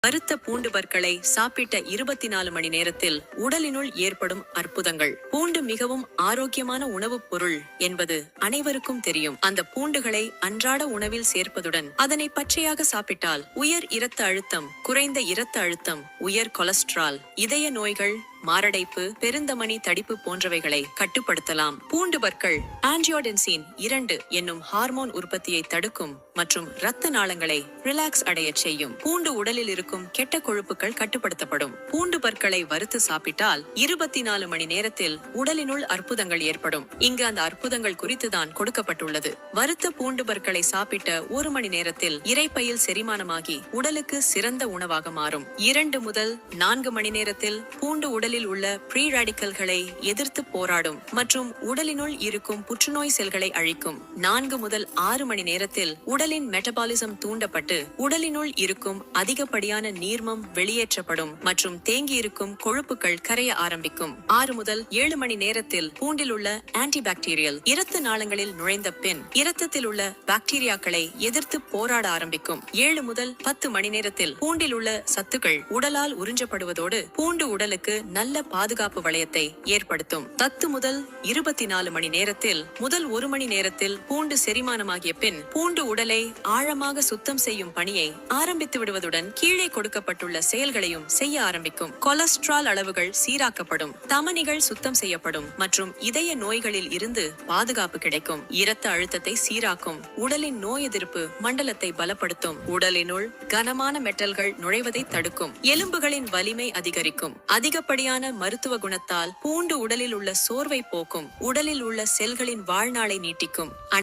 வறுத்த பூண்டு பற்களை சாப்பிட்ட 24 மணி நேரத்தில் உடலினுள் ஏற்படும் அற்புதங்கள். பூண்டு மிகவும் ஆரோக்கியமான உணவுப் பொருள் என்பது அனைவருக்கும் தெரியும். அந்த பூண்டுகளை அன்றாட உணவில் சேர்ப்பதுடன் அதனை பச்சையாக சாப்பிட்டால் உயர் இரத்த அழுத்தம், குறைந்த இரத்த அழுத்தம், உயர் கொலஸ்ட்ரால், இதய நோய்கள், மாரடைப்பு, பெருந்தமனி தடிப்பு போன்றவைகளை கட்டுப்படுத்தலாம். பூண்டு பற்கள் ஆஞ்சியோடென்சின் 2 என்னும் ஹார்மோன் உற்பத்தியை தடுக்கும் மற்றும் இரத்த நாளங்களை ரிலாக்ஸ் அடையச் செய்யும். பூண்டு உடலில் இருக்கும் கெட்ட கொழுப்புகள் கட்டுப்படுத்தப்படும். பூண்டு பற்களை வறுத்து சாப்பிட்டால் 24 மணி நேரத்தில் உடலினுள் அற்புதங்கள் ஏற்படும். இங்கு அந்த அற்புதங்கள் குறித்துதான் கொடுக்கப்பட்டுள்ளது. வறுத்த பூண்டு பற்களை சாப்பிட்ட 1 மணி நேரத்தில் இரைப்பையில் செரிமானமாகி உடலுக்கு சிறந்த உணவாக மாறும். 2 முதல் 4 மணி நேரத்தில் பூண்டு உடலில் உள்ள ப்ரீ ராடிக்கல்களை எதிர்த்து போராடும் மற்றும் உடலினுள் இருக்கும் புற்றுநோய் செல்களை அழிக்கும். 4 முதல் 6 மணி நேரத்தில் உடலின் மெட்டபாலிசம் தூண்டப்பட்டு உடலினுள் இருக்கும் அதிகப்படியான நீர்மம் வெளியேற்றப்படும் மற்றும் தேங்கியிருக்கும் கொழுப்புகள் கரைய ஆரம்பிக்கும். 6 முதல் 7 மணி நேரத்தில் பூண்டில் உள்ள ஆன்டிபாக்டீரியல் இரத்த நாளங்களில் நுழைந்த பின் இரத்தத்தில் உள்ள பாக்டீரியாக்களை எதிர்த்து போராட ஆரம்பிக்கும். 7 முதல் 10 மணி நேரத்தில் பூண்டில் உள்ள சத்துக்கள் உடலால் உறிஞ்சப்படுவதோடு பூண்டு உடலுக்கு நல்ல பாதுகாப்பு வளையத்தை ஏற்படுத்தும். 10 முதல் 24 மணி நேரத்தில் முதல் 1 மணி நேரத்தில் பூண்டு செரிமானமாகிய பின் பூண்டு உடலை ஆழமாக சுத்தம் செய்யும் பணியை ஆரம்பித்து விடுவதுடன் கீழே கொடுக்கப்பட்டுள்ள செயல்களையும் செய்ய ஆரம்பிக்கும். கொலஸ்ட்ரால் அளவுகள் சீராக்கப்படும், தமனிகள் சுத்தம் செய்யப்படும் மற்றும் இதய நோய்களில் இருந்து பாதுகாப்பு கிடைக்கும். இரத்த அழுத்தத்தை சீராக்கும், உடலின் நோய் எதிர்ப்பு மண்டலத்தை பலப்படுத்தும், உடலினுள் கனமான மெட்டல்கள் நுழைவதை தடுக்கும், எலும்புகளின் வலிமை அதிகரிக்கும். அதிகப்படியான மருத்துவ குணத்தால் பூண்டு உடலில் உள்ள சோர்வை போக்கும், உடலில் உள்ள செல்களின் வாழ்நாளை நீட்டிக்கும்.